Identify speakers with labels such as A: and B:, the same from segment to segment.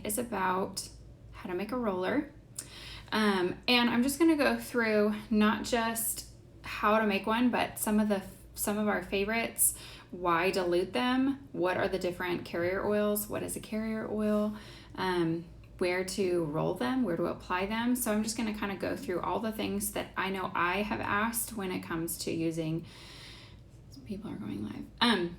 A: is about how to make a roller. And I'm just going to go through not just how to make one, but some of our favorites, why dilute them, what are the different carrier oils, what is a carrier oil, where to roll them, where to apply them. So I'm just going to kind of go through all the things that I know I have asked when it comes to using, some people are going live,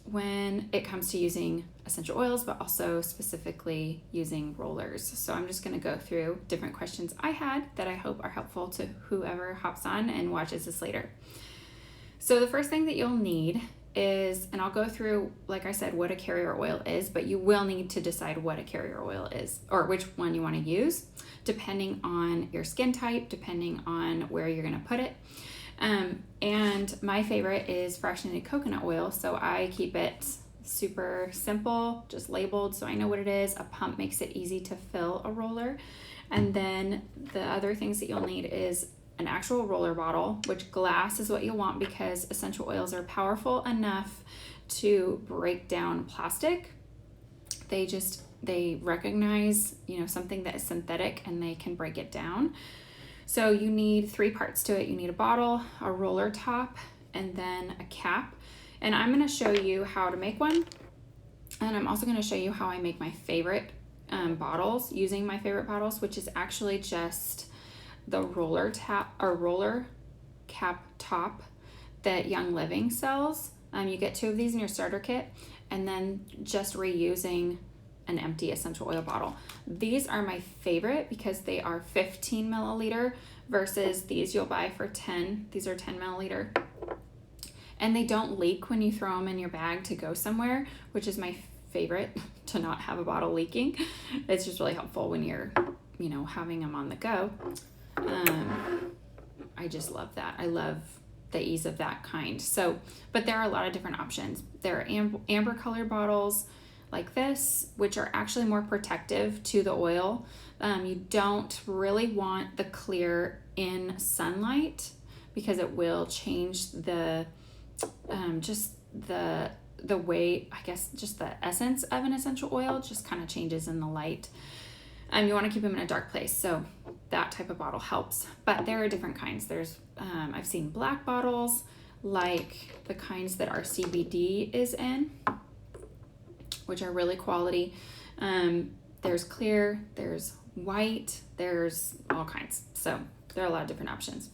A: when it comes to using essential oils, but also specifically using rollers. So I'm just going to go through different questions I had that I hope are helpful to whoever hops on and watches this later. So the first thing that you'll need is, and I'll go through, like I said, what a carrier oil is, but you will need to decide what a carrier oil is or which one you want to use, depending on your skin type, depending on where you're going to put it. And my favorite is fractionated coconut oil, so I keep it super simple, just labeled so I know what it is. A pump makes it easy to fill a roller. And then the other things that you'll need is an actual roller bottle, which glass is what you want because essential oils are powerful enough to break down plastic. They recognize, something that is synthetic and they can break it down. So you need 3 parts to it. You need a bottle, a roller top, and then a cap. And I'm going to show you how to make one. And I'm also going to show you how I make my favorite bottles using my favorite bottles, which is actually just the roller cap top that Young Living sells. You get 2 of these in your starter kit, and then just reusing an empty essential oil bottle. These are my favorite because they are 15 milliliter versus these you'll buy for 10. These are 10 milliliter. And they don't leak when you throw them in your bag to go somewhere, which is my favorite, to not have a bottle leaking. It's just really helpful when you're, having them on the go. I just love that. I love the ease of that kind. So, but there are a lot of different options. There are amber colored bottles like this, which are actually more protective to the oil. You don't really want the clear in sunlight because it will change the way, I guess, just the essence of an essential oil just kind of changes in the light. You want to keep them in a dark place, so that type of bottle helps. But there are different kinds. There's I've seen black bottles, like the kinds that our CBD is in, which are really quality. There's clear, there's white, there's all kinds. So there are a lot of different options.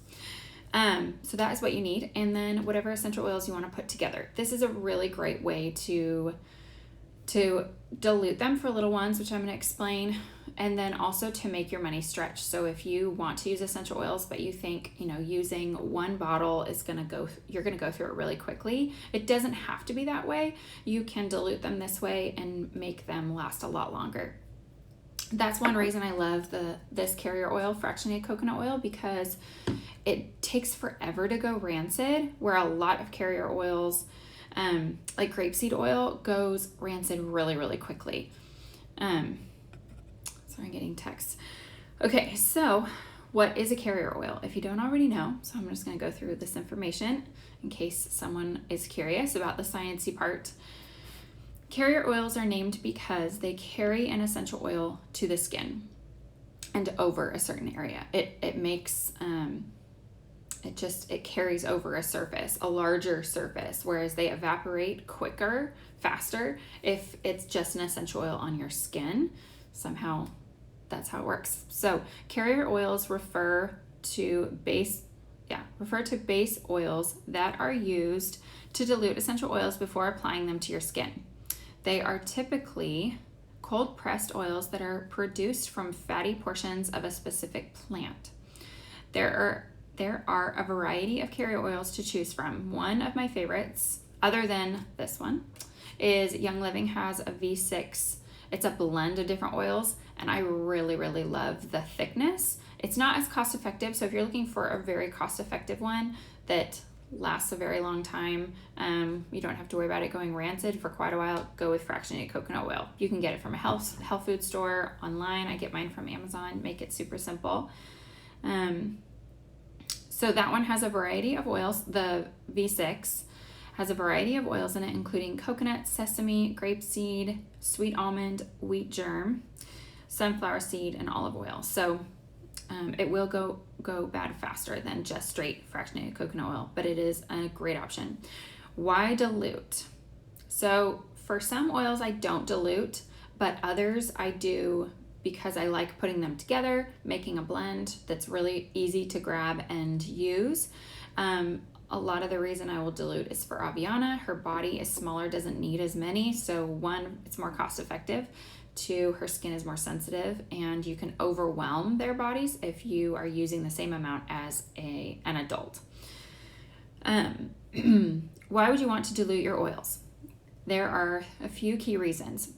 A: So that is what you need. And then whatever essential oils you want to put together. This is a really great way to dilute them for little ones, which I'm going to explain, and then also to make your money stretch. So if you want to use essential oils, but you think, using one bottle is you're going to go through it really quickly. It doesn't have to be that way. You can dilute them this way and make them last a lot longer. That's one reason I love this carrier oil, fractionated coconut oil, because it takes forever to go rancid, where a lot of carrier oils, like grapeseed oil, goes rancid really, really quickly. Sorry, I'm getting texts. Okay, so what is a carrier oil? If you don't already know, so I'm just going to go through this information in case someone is curious about the sciencey part. Carrier oils are named because they carry an essential oil to the skin and over a certain area. It makes it carries over a surface, a larger surface, whereas they evaporate quicker, faster if it's just an essential oil on your skin. Somehow that's how it works. So carrier oils refer to base oils that are used to dilute essential oils before applying them to your skin. They are typically cold pressed oils that are produced from fatty portions of a specific plant. There are a variety of carrier oils to choose from. One of my favorites, other than this one, is Young Living has a V6. It's a blend of different oils, and I really, really love the thickness. It's not as cost effective, so if you're looking for a very cost effective one that lasts a very long time, you don't have to worry about it going rancid for quite a while, go with fractionated coconut oil. You can get it from a health food store, online. I get mine from Amazon. Make it super simple. So that one has a variety of oils. The V6 has a variety of oils in it, including coconut, sesame, grapeseed, sweet almond, wheat germ. sunflower seed, and olive oil. So it will go bad faster than just straight fractionated coconut oil, but it is a great option. Why dilute? So for some oils I don't dilute, but others I do because I like putting them together, making a blend that's really easy to grab and use. A lot of the reason I will dilute is for Aviana. Her body is smaller, doesn't need as many. So one, it's more cost effective. Two, her skin is more sensitive, and you can overwhelm their bodies if you are using the same amount as an adult. Why would you want to dilute your oils? There are a few key reasons.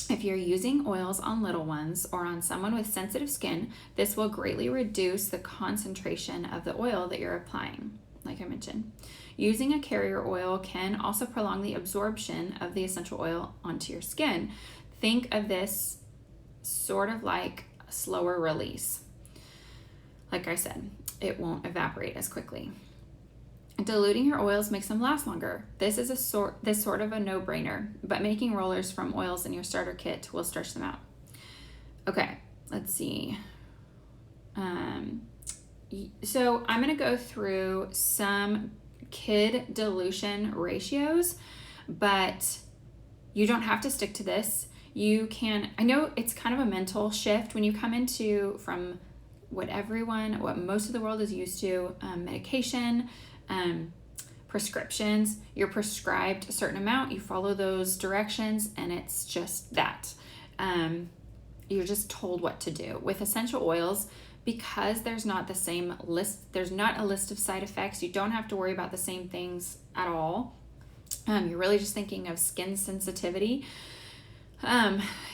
A: If you're using oils on little ones or on someone with sensitive skin, this will greatly reduce the concentration of the oil that you're applying, like I mentioned. Using a carrier oil can also prolong the absorption of the essential oil onto your skin. Think of this sort of like a slower release. Like I said, it won't evaporate as quickly. Diluting your oils makes them last longer. This is sort of a no-brainer, but making rollers from oils in your starter kit will stretch them out. Okay, let's see. So I'm going to go through some kid dilution ratios, but you don't have to stick to this. You can, I know it's kind of a mental shift when you come into from what most of the world is used to, medication, prescriptions. You're prescribed a certain amount, you follow those directions, and it's just that. You're just told what to do. With essential oils, because there's not the same list, there's not a list of side effects, you don't have to worry about the same things at all. You're really just thinking of skin sensitivity.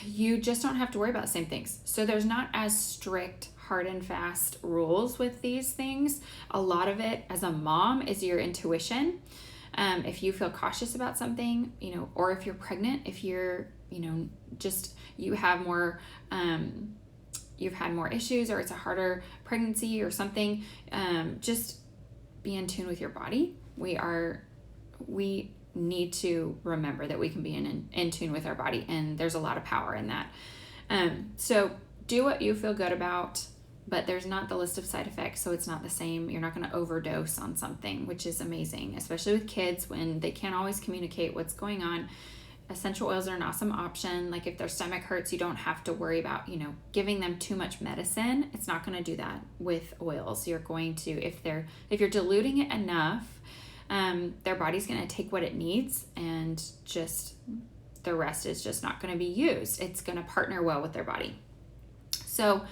A: You just don't have to worry about the same things. So there's not as strict, hard and fast rules with these things. A lot of it as a mom is your intuition. If you feel cautious about something, or if you're pregnant, if you're, you have more, you've had more issues, or it's a harder pregnancy or something, just be in tune with your body. We need to remember that we can be in tune with our body, and there's a lot of power in that. So do what you feel good about, but there's not the list of side effects, so it's not the same. You're not going to overdose on something, which is amazing, especially with kids when they can't always communicate what's going on. Essential oils are an awesome option. Like if their stomach hurts, you don't have to worry about, giving them too much medicine. It's not going to do that with oils. You're going to, if you're diluting it enough, their body's going to take what it needs, and just the rest is just not going to be used. It's going to partner well with their body. So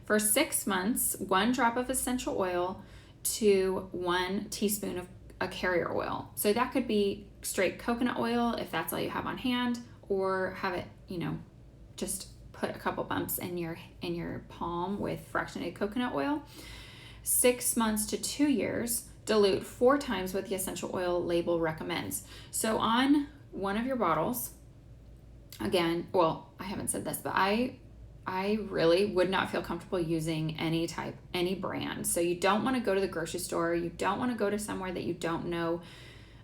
A: for 6 months, 1 drop of essential oil to 1 teaspoon of a carrier oil. So that could be straight coconut oil if that's all you have on hand, or have it, just put a couple bumps in your palm with fractionated coconut oil. 6 months to 2 years, dilute 4 times what the essential oil label recommends. So on one of your bottles, again, well, I haven't said this, but I really would not feel comfortable using any brand. So you don't want to go to the grocery store. You don't want to go to somewhere that you don't know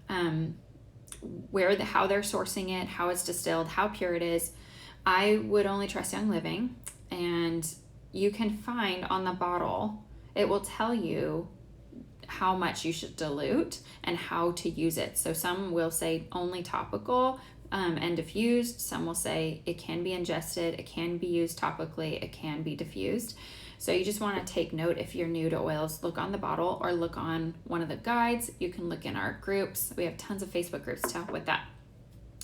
A: how they're sourcing it, how it's distilled, how pure it is. I would only trust Young Living, and you can find on the bottle, it will tell you how much you should dilute and how to use it. So some will say only topical and diffused. Some will say it can be ingested, it can be used topically, it can be diffused. So you just want to take note. If you're new to oils, look on the bottle or look on one of the guides. You can look in our groups. We have tons of Facebook groups to help with that.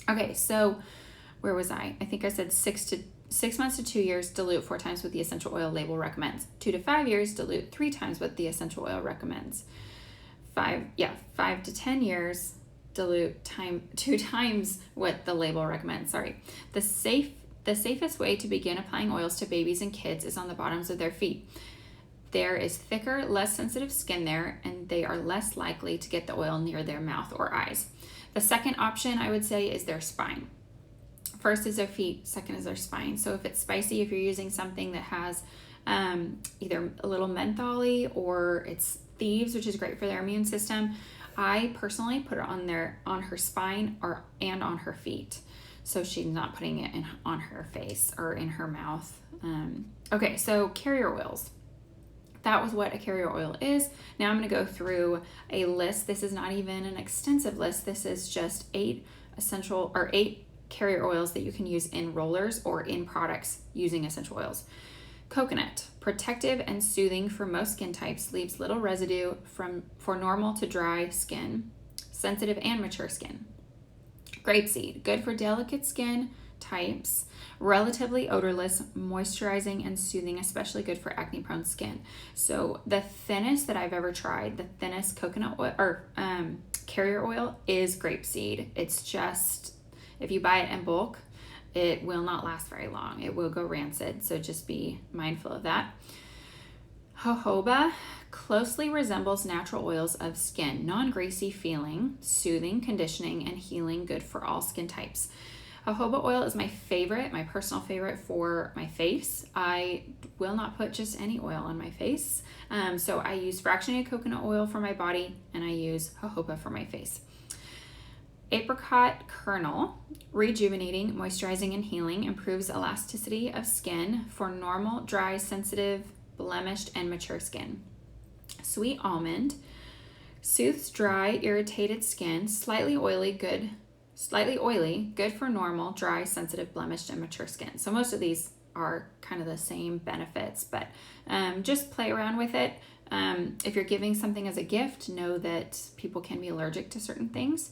A: Okay, so where was I? I think I said 6 months to 2 years, dilute 4 times what the essential oil label recommends. 2 to 5 years, dilute 3 times what the essential oil recommends. 5 to 10 years, dilute 2 times what the label recommends. The safest way to begin applying oils to babies and kids is on the bottoms of their feet. There is thicker, less sensitive skin there, and they are less likely to get the oil near their mouth or eyes. The second option I would say is their spine. First is their feet, second is their spine. So if it's spicy, if you're using something that has either a little menthol-y or it's thieves, which is great for their immune system, I personally put it on her spine and on her feet. so she's not putting it on her face or in her mouth. Okay, so carrier oils. That was what a carrier oil is. Now I'm going to go through a list. This is not even an extensive list. This is just 8 carrier oils that you can use in rollers or in products using essential oils. Coconut, protective and soothing for most skin types, leaves little residue for normal to dry skin, sensitive and mature skin. Grapeseed, good for delicate skin types, relatively odorless, moisturizing and soothing, especially good for acne prone skin. So the thinnest that I've ever tried, the thinnest coconut oil or carrier oil is grapeseed. It's just, if you buy it in bulk, it will not last very long. It will go rancid, so just be mindful of that. Jojoba closely resembles natural oils of skin, non-greasy feeling, soothing, conditioning, and healing, good for all skin types. Jojoba oil is my favorite, my personal favorite for my face. I will not put just any oil on my face. So I use fractionated coconut oil for my body, and I use jojoba for my face. Apricot kernel, rejuvenating, moisturizing, and healing, improves elasticity of skin for normal, dry, sensitive, blemished, and mature skin. Sweet almond soothes dry, irritated skin, slightly oily, good for normal, dry, sensitive, blemished, and mature skin. So most of these are kind of the same benefits, but just play around with it. If you're giving something as a gift, know that people can be allergic to certain things.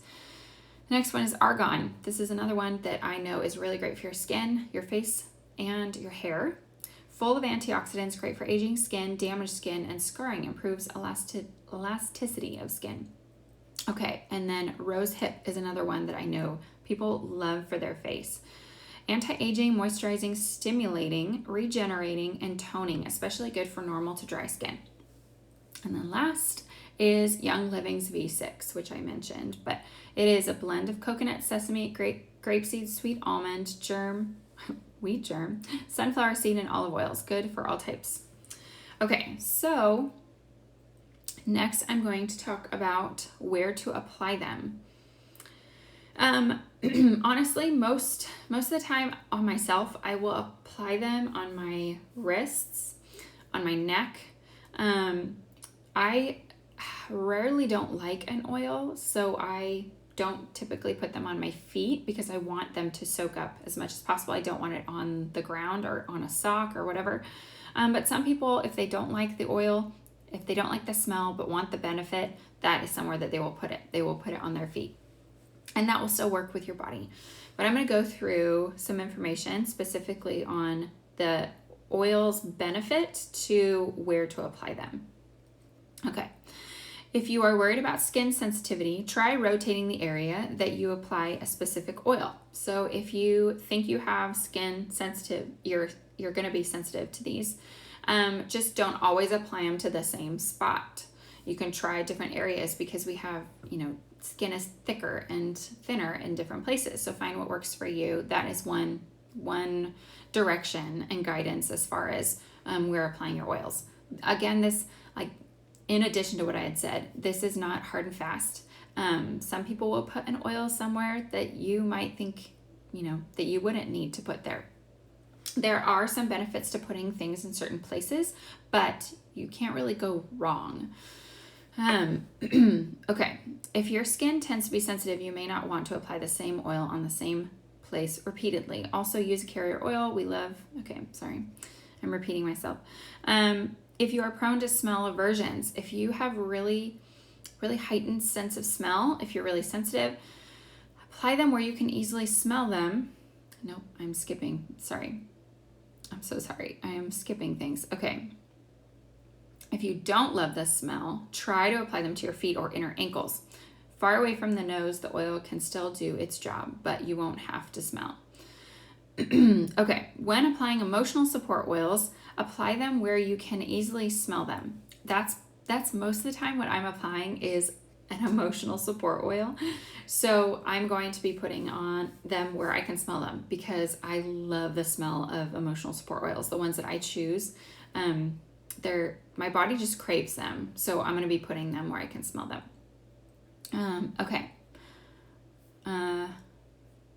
A: The next one is argan. This is another one that I know is really great for your skin, your face, and your hair. Full of antioxidants, great for aging skin, damaged skin, and scarring, improves elasticity of skin. Okay, and then rose hip is another one that I know people love for their face. Anti-aging, moisturizing, stimulating, regenerating, and toning, especially good for normal to dry skin. And then last is Young Living's V6, which I mentioned, but it is a blend of coconut, sesame, grapeseed, sweet almond, wheat germ, sunflower seed, and olive oils. Good for all types. Okay, so next I'm going to talk about where to apply them. Honestly, most of the time on myself, I will apply them on my wrists, on my neck. I rarely don't like an oil, so I don't typically put them on my feet because I want them to soak up as much as possible. I don't want it on the ground or on a sock or whatever. But some people, if they don't like the oil, if they don't like the smell but want the benefit, that is somewhere that they will put it. They will put it on their feet. And that will still work with your body. But I'm going to go through some information specifically on the oil's benefit to where to apply them. Okay. If you are worried about skin sensitivity, try rotating the area that you apply a specific oil. So if you think you have skin sensitive, you're going to be sensitive to these. Just don't always apply them to the same spot. You can try different areas because we have, skin is thicker and thinner in different places. So find what works for you. That is one direction and guidance as far as where applying your oils. Again, this, in addition to what I had said, this is not hard and fast. Some people will put an oil somewhere that you might think, that you wouldn't need to put there. There are some benefits to putting things in certain places, but you can't really go wrong. Okay, if your skin tends to be sensitive, you may not want to apply the same oil on the same place repeatedly. Also use a carrier oil. I'm repeating myself. If you are prone to smell aversions, if you have really, really heightened sense of smell, if you're really sensitive, apply them where you can easily smell them. Nope, I'm skipping. Sorry. I'm so sorry. I am skipping things. Okay. If you don't love the smell, try to apply them to your feet or inner ankles. Far away from the nose, the oil can still do its job, but you won't have to smell. Okay, when applying emotional support oils, apply them where you can easily smell them. That's most of the time what I'm applying is an emotional support oil. So I'm going to be putting on them where I can smell them because I love the smell of emotional support oils. The ones that I choose, my body just craves them. So I'm going to be putting them where I can smell them. Okay.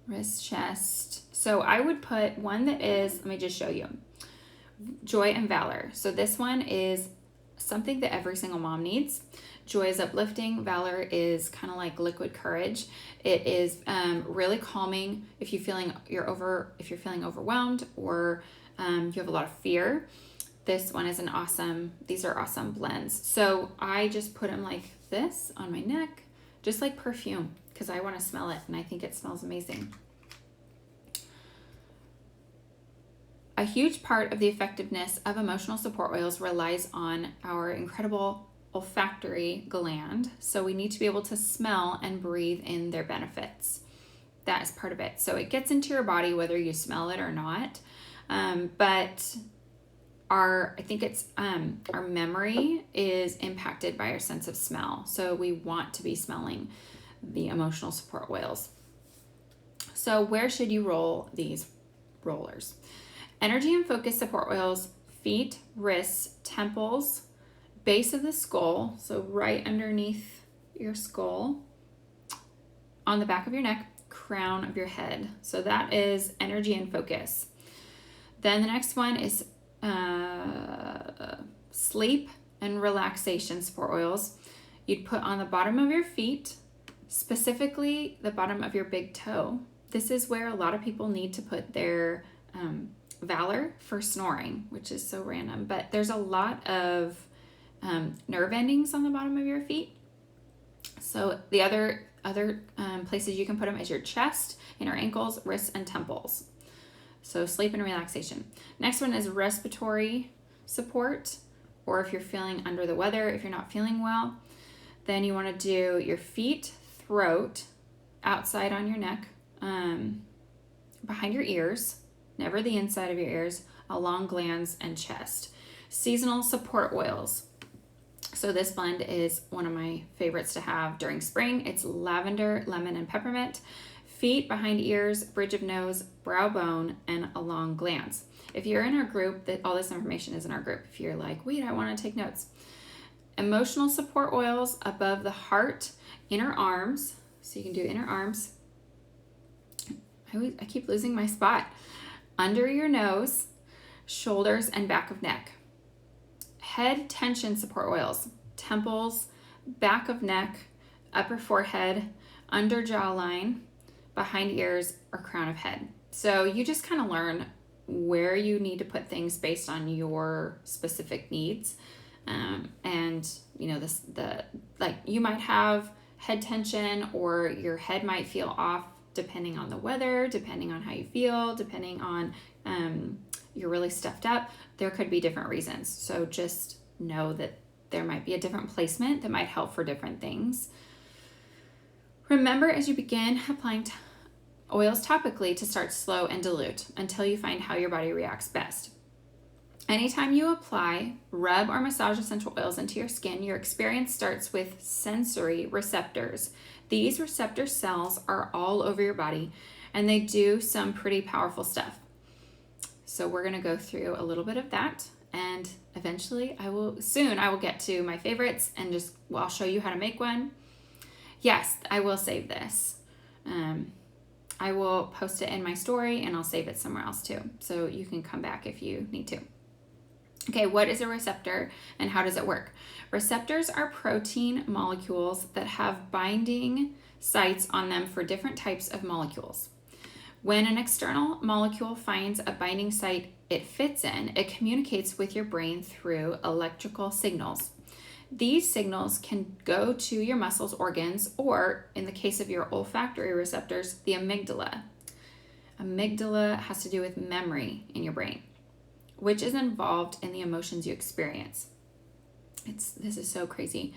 A: wrist, chest. So I would put one that is, let me just show you, joy and valor. So this one is something that every single mom needs. Joy is uplifting. Valor is kind of like liquid courage. It is really calming if you're feeling overwhelmed, or you have a lot of fear. This one is these are awesome blends. So I just put them like this on my neck, just like perfume, because I want to smell it and I think it smells amazing. A huge part of the effectiveness of emotional support oils relies on our incredible olfactory gland. So we need to be able to smell and breathe in their benefits. That is part of it. So it gets into your body whether you smell it or not. But our memory is impacted by our sense of smell. So we want to be smelling the emotional support oils. So where should you roll these rollers? Energy and focus support oils, feet, wrists, temples, base of the skull, so right underneath your skull, on the back of your neck, crown of your head. So that is energy and focus. Then the next one is sleep and relaxation support oils. You'd put on the bottom of your feet, specifically the bottom of your big toe. This is where a lot of people need to put their valor for snoring, which is so random, but there's a lot of nerve endings on the bottom of your feet. So the other places you can put them is your chest, inner ankles, wrists, and temples. So sleep and relaxation. Next one is respiratory support, or if you're feeling under the weather, if you're not feeling well, then you want to do your feet, throat, outside on your neck, behind your ears, never the inside of your ears, along glands and chest. Seasonal support oils. So this blend is one of my favorites to have during spring. It's lavender, lemon, and peppermint. Feet, behind ears, bridge of nose, brow bone, and along glands. If you're in our group, all this information is in our group. If you're like, wait, I want to take notes. Emotional support oils above the heart, inner arms. So you can do inner arms. I keep losing my spot. Under your nose, shoulders, and back of neck. Head tension support oils, temples, back of neck, upper forehead, under jawline, behind ears, or crown of head. So you just kind of learn where you need to put things based on your specific needs. And you know, you might have head tension, or your head might feel off depending on the weather, depending on how you feel, depending on you're really stuffed up. There could be different reasons. So just know that there might be a different placement that might help for different things. Remember, as you begin applying oils topically, to start slow and dilute until you find how your body reacts best. Anytime you apply, rub, or massage essential oils into your skin, your experience starts with sensory receptors. These receptor cells are all over your body, and they do some pretty powerful stuff. So we're going to go through a little bit of that, and eventually I will get to my favorites, and I'll show you how to make one. Yes, I will save this. I will post it in my story, and I'll save it somewhere else too, so you can come back if you need to. Okay, what is a receptor and how does it work? Receptors are protein molecules that have binding sites on them for different types of molecules. When an external molecule finds a binding site it fits in, it communicates with your brain through electrical signals. These signals can go to your muscles, organs, or in the case of your olfactory receptors, the amygdala. Amygdala has to do with memory in your brain, which is involved in the emotions you experience. This is so crazy.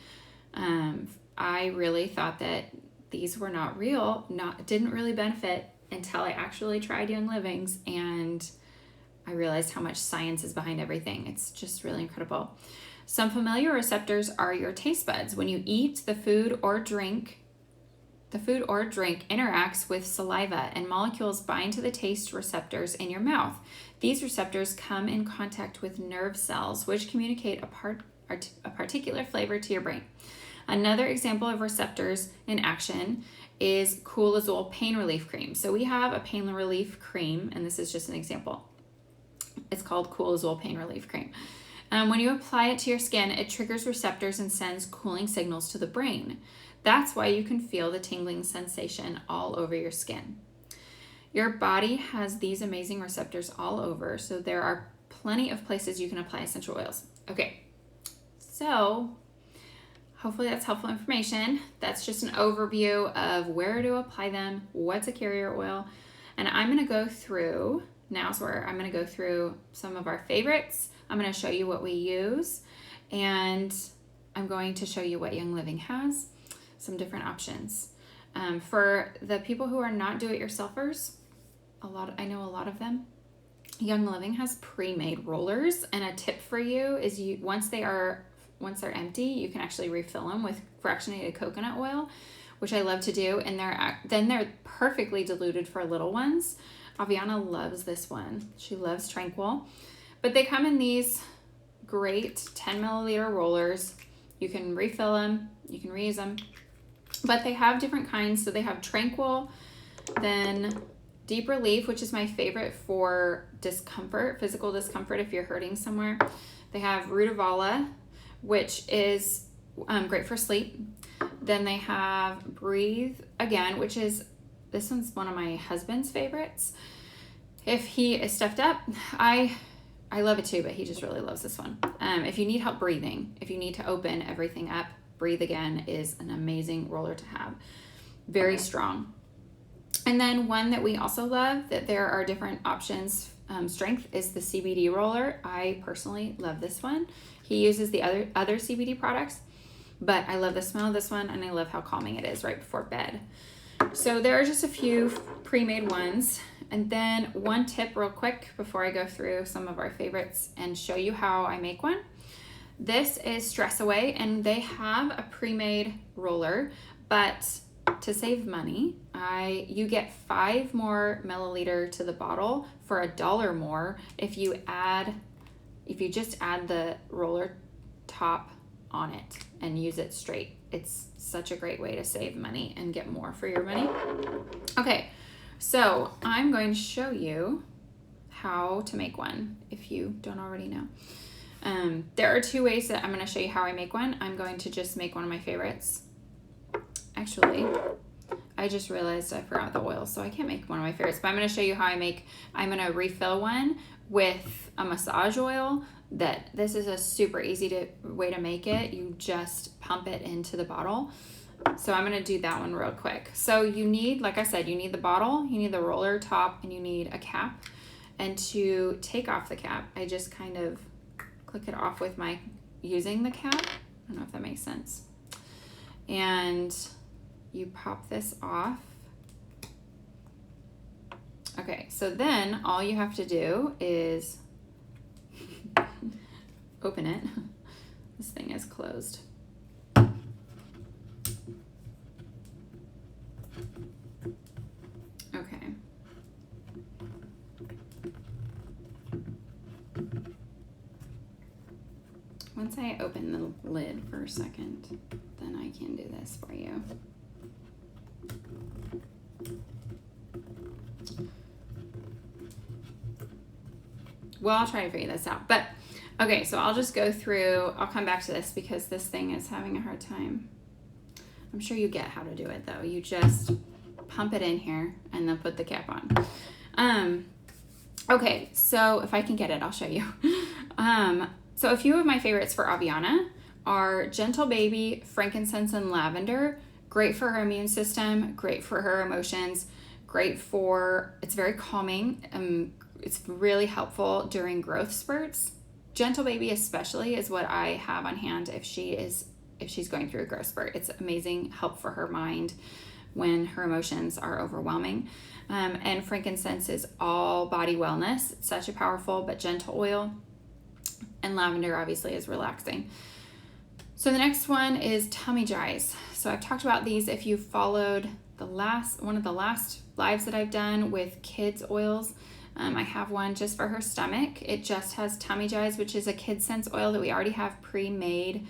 A: I really thought that these were not real, didn't really benefit until I actually tried Young Livings, and I realized how much science is behind everything. It's just really incredible. Some familiar receptors are your taste buds. When you eat, the food or drink interacts with saliva, and molecules bind to the taste receptors in your mouth. These receptors come in contact with nerve cells, which communicate a particular flavor to your brain. Another example of receptors in action is Cool Azul Pain Relief Cream. So we have a pain relief cream, and this is just an example. It's called Cool Azul Pain Relief Cream. When you apply it to your skin, it triggers receptors and sends cooling signals to the brain. That's why you can feel the tingling sensation all over your skin. Your body has these amazing receptors all over, so there are plenty of places you can apply essential oils. Okay, so hopefully that's helpful information. That's just an overview of where to apply them, what's a carrier oil, and I'm going to go through, now's where I'm going to go through some of our favorites. I'm going to show you what we use, and I'm going to show you what Young Living has, some different options. For the people who are not do-it-yourselfers, I know a lot of them, Young Living has pre-made rollers, and a tip for you is once they're empty, you can actually refill them with fractionated coconut oil, which I love to do, and they're perfectly diluted for little ones. Aviana loves this one. She loves Tranquil, but they come in these great 10 milliliter rollers. You can refill them, you can reuse them, but they have different kinds. So they have Tranquil, then Deep Relief, which is my favorite for discomfort, physical discomfort if you're hurting somewhere. They have Rutavala, which is great for sleep. Then they have Breathe Again, this one's one of my husband's favorites. If he is stuffed up, I love it too, but he just really loves this one. If you need help breathing, if you need to open everything up, Breathe Again is an amazing roller to have. Very strong. And then one that we also love, that there are different options, strength, is the CBD roller. I personally love this one. He uses the other CBD products, but I love the smell of this one, and I love how calming it is right before bed. So there are just a few pre-made ones. And then one tip real quick before I go through some of our favorites and show you how I make one. This is Stress Away, and they have a pre-made roller, but to save money, you get 5 more milliliter to the bottle for $1 more if you just add the roller top on it and use it straight. It's such a great way to save money and get more for your money. Okay, so I'm going to show you how to make one if you don't already know. There are 2 ways that I'm going to show you how I make one. I'm going to just make one of my favorites. Actually, I just realized I forgot the oil, so I can't make one of my favorites, but I'm going to show you how I'm going to refill one with a massage oil. This is a super easy way to make it. You just pump it into the bottle. So I'm going to do that one real quick. So you need, like I said, you need the bottle, you need the roller top, and you need a cap. And to take off the cap, I just kind of click it off with using the cap. I don't know if that makes sense. And you pop this off. Okay, so then all you have to do is open it. This thing is closed. Okay. Once I open the lid for a second, then I can do this for you. Well, I'll try to figure this out. But, okay, so I'll just go through. I'll come back to this because this thing is having a hard time. I'm sure you get how to do it, though. You just pump it in here and then put the cap on. Okay, so if I can get it, I'll show you. So a few of my favorites for Aviana are Gentle Baby, Frankincense, and Lavender. Great for her immune system, great for her emotions, it's very calming. It's really helpful during growth spurts. Gentle Baby especially is what I have on hand if she's going through a growth spurt. It's amazing help for her mind when her emotions are overwhelming. And Frankincense is all body wellness. It's such a powerful but gentle oil. And Lavender obviously is relaxing. So the next one is Tummy Dries. So I've talked about these. If you followed one of the last lives that I've done with kids oils, I have one just for her stomach. It just has Tummy Dries, which is a Kid Sense oil that we already have pre-made.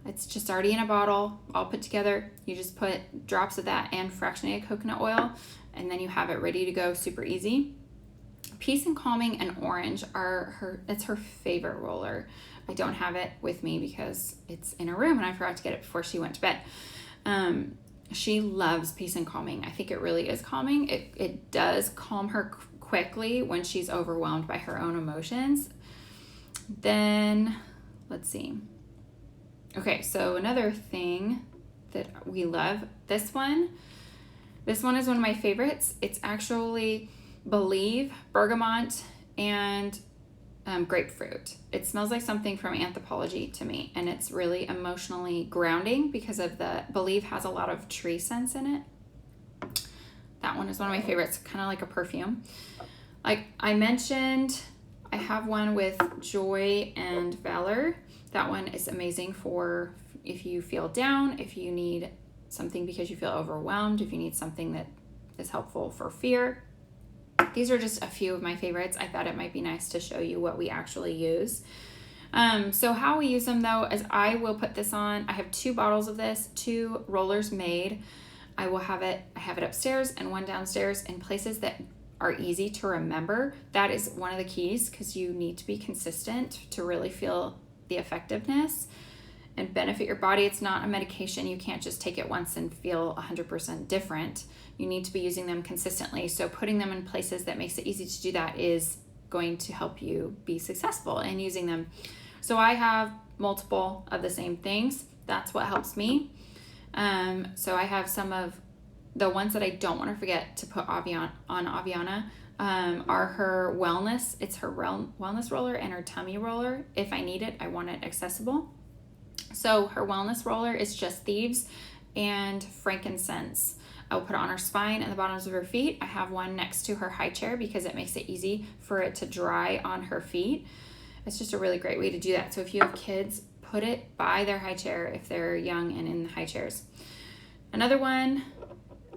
A: It's just already in a bottle, all put together. You just put drops of that and fractionated coconut oil, and then you have it ready to go, super easy. Peace and Calming and Orange it's her favorite roller. I don't have it with me because it's in her room and I forgot to get it before she went to bed. She loves Peace and Calming. I think it really is calming. It does calm her quickly when she's overwhelmed by her own emotions. Then, let's see. Okay, so another thing that we love, this one is one of my favorites. It's actually Believe, bergamot, and grapefruit. It smells like something from Anthropologie to me, and it's really emotionally grounding because of the Believe has a lot of tree scents in it. That one is one of my favorites, kind of like a perfume. Like I mentioned, I have one with Joy and Valor. That one is amazing for if you feel down, if you need something because you feel overwhelmed, if you need something that is helpful for fear. These are just a few of my favorites. I thought it might be nice to show you what we actually use. So how we use them though is I will put this on. I have 2 bottles of this, 2 rollers made. I have it upstairs and one downstairs in places that are easy to remember. That is one of the keys because you need to be consistent to really feel the effectiveness and benefit your body. It's not a medication. You can't just take it once and feel 100% different. You need to be using them consistently. So putting them in places that makes it easy to do that is going to help you be successful in using them. So I have multiple of the same things. That's what helps me. So I have some of the ones that I don't want to forget to put on Aviana are her wellness. It's her wellness roller and her tummy roller. If I need it, I want it accessible. So her wellness roller is Just Thieves and frankincense. I'll put it on her spine and the bottoms of her feet. I have one next to her high chair because it makes it easy for it to dry on her feet. It's just a really great way to do that. So if you have kids, put it by their high chair if they're young and in the high chairs. Another one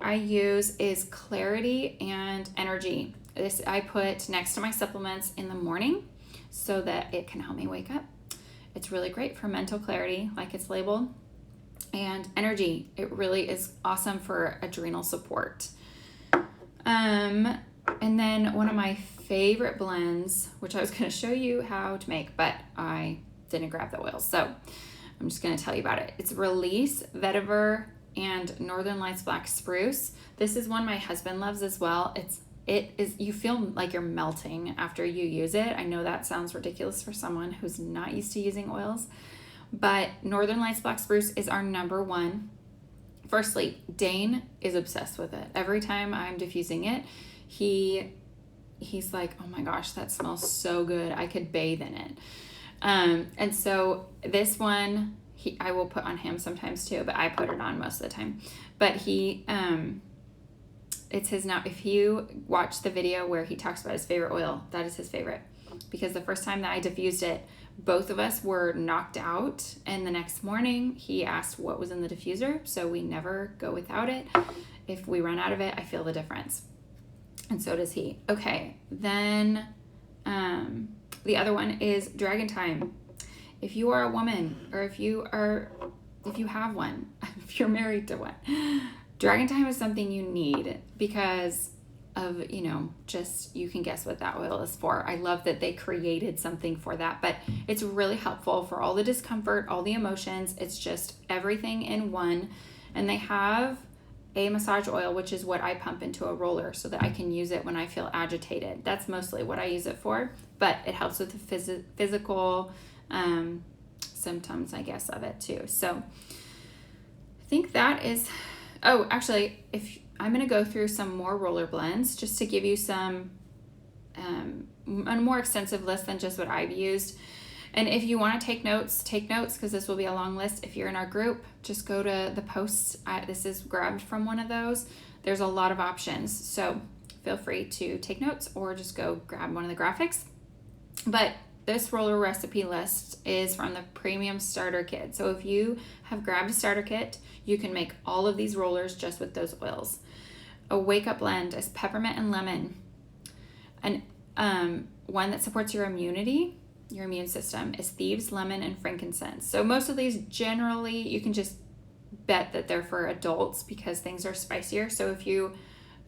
A: I use is Clarity and Energy. This I put next to my supplements in the morning so that it can help me wake up. It's really great for mental clarity, like it's labeled. And energy, it really is awesome for adrenal support. And then one of my favorite blends, which I was going to show you how to make, but I didn't grab the oils, so I'm just going to tell you about it. It's Release, Vetiver, and Northern Lights Black Spruce. This is one my husband loves as well. It is, you feel like you're melting after you use it. I know that sounds ridiculous for someone who's not used to using oils, but Northern Lights Black Spruce is our number one. Firstly, Dane is obsessed with it. Every time I'm diffusing it, he's like, oh my gosh, that smells so good. I could bathe in it. And so this one, I will put on him sometimes too, but I put it on most of the time. But it's his now. If you watch the video where he talks about his favorite oil, that is his favorite. Because the first time that I diffused it, both of us were knocked out, and the next morning he asked what was in the diffuser, so we never go without it. If we run out of it, I feel the difference, and so does he. Okay, then the other one is Dragon Time. If you are a woman, or if you have one, if you're married to one, Dragon Time is something you need because of, just you can guess what that oil is for. I love that they created something for that, but it's really helpful for all the discomfort, all the emotions. It's just everything in one. And they have a massage oil, which is what I pump into a roller so that I can use it when I feel agitated. That's mostly what I use it for, but it helps with the physical symptoms, I guess, of it too. So I think that is, actually, if I'm going to go through some more roller blends just to give you some, a more extensive list than just what I've used. And if you want to take notes because this will be a long list. If you're in our group, just go to the posts. This is grabbed from one of those. There's a lot of options. So feel free to take notes or just go grab one of the graphics. But this roller recipe list is from the Premium Starter Kit. So if you have grabbed a starter kit, you can make all of these rollers just with those oils. A Wake Up blend is peppermint and lemon. And one that supports your immunity your immune system is thieves, lemon, and frankincense. So most of these generally you can just bet that they're for adults because things are spicier. So if you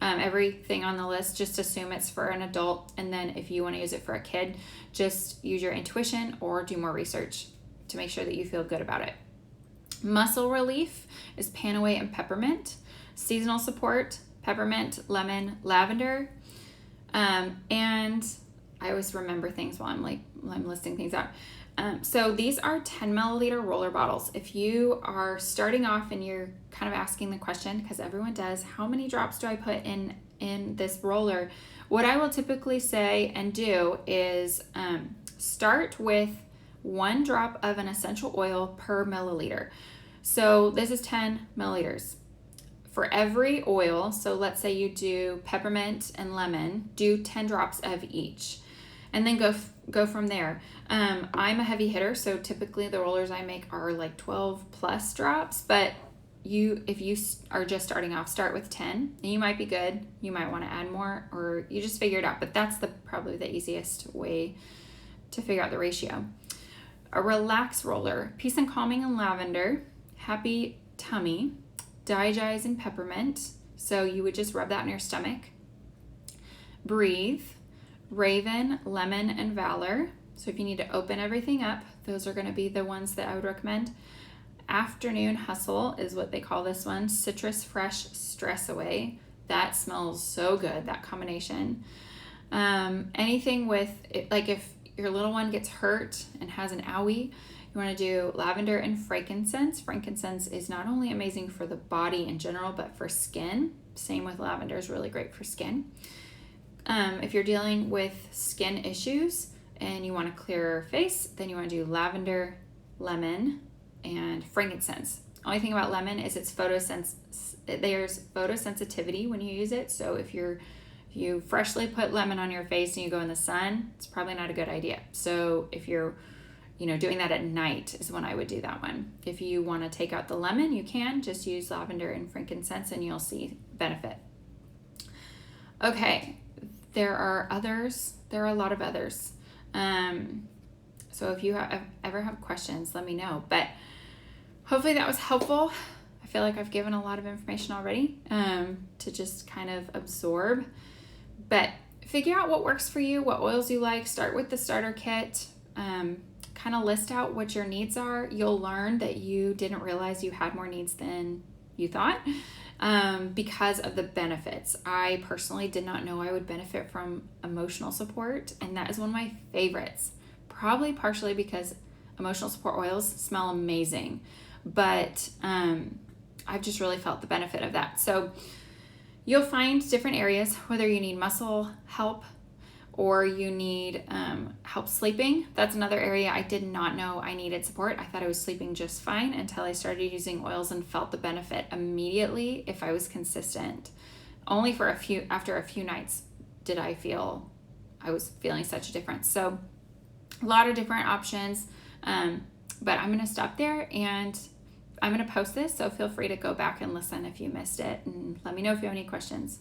A: everything on the list, just assume it's for an adult, and then if you want to use it for a kid, just use your intuition or do more research to make sure that you feel good about it. Muscle relief is Panaway and peppermint. Seasonal support, peppermint, lemon, lavender, and I always remember things while I'm listing things out. So these are 10 milliliter roller bottles. If you are starting off and you're kind of asking the question, because everyone does, how many drops do I put in this roller? What I will typically say and do is start with 1 drop of an essential oil per milliliter. So this is 10 milliliters. For every oil, so let's say you do peppermint and lemon, do 10 drops of each. And then go from there. I'm a heavy hitter, so typically the rollers I make are like 12 plus drops, but if you are just starting off, start with 10, and you might be good. You might want to add more, or you just figure it out, but that's probably the easiest way to figure out the ratio. A relax roller, peace and calming and lavender, happy tummy, Digize and peppermint, so you would just rub that in your stomach. Breathe, Raven, lemon, and valor. So if you need to open everything up, those are going to be the ones that I would recommend. Afternoon hustle is what they call this one. Citrus fresh stress away. That smells so good, that combination. Anything with, like if your little one gets hurt and has an owie, you want to do lavender and frankincense. Frankincense is not only amazing for the body in general, but for skin. Same with lavender, is really great for skin. If you're dealing with skin issues and you want a clearer face, then you want to do lavender, lemon, and frankincense. Only thing about lemon is there's photosensitivity when you use it. So if you freshly put lemon on your face and you go in the sun, it's probably not a good idea. So if you're doing that at night is when I would do that one. If you want to take out the lemon, you can just use lavender and frankincense and you'll see benefit. Okay, there are others. There are a lot of others. So if you ever have questions, let me know. But hopefully that was helpful. I feel like I've given a lot of information already to just kind of absorb. But figure out what works for you, what oils you like. Start with the starter kit. Kind of list out what your needs are. You'll learn that you didn't realize you had more needs than you thought because of the benefits. I personally did not know I would benefit from emotional support, and that is one of my favorites. Probably partially because emotional support oils smell amazing, but I've just really felt the benefit of that. So you'll find different areas, whether you need muscle help or you need help sleeping. That's another area I did not know I needed support. I thought I was sleeping just fine until I started using oils and felt the benefit immediately if I was consistent. Only after a few nights did I feel I was feeling such a difference. So a lot of different options, but I'm gonna stop there and I'm gonna post this, so feel free to go back and listen if you missed it, and let me know if you have any questions.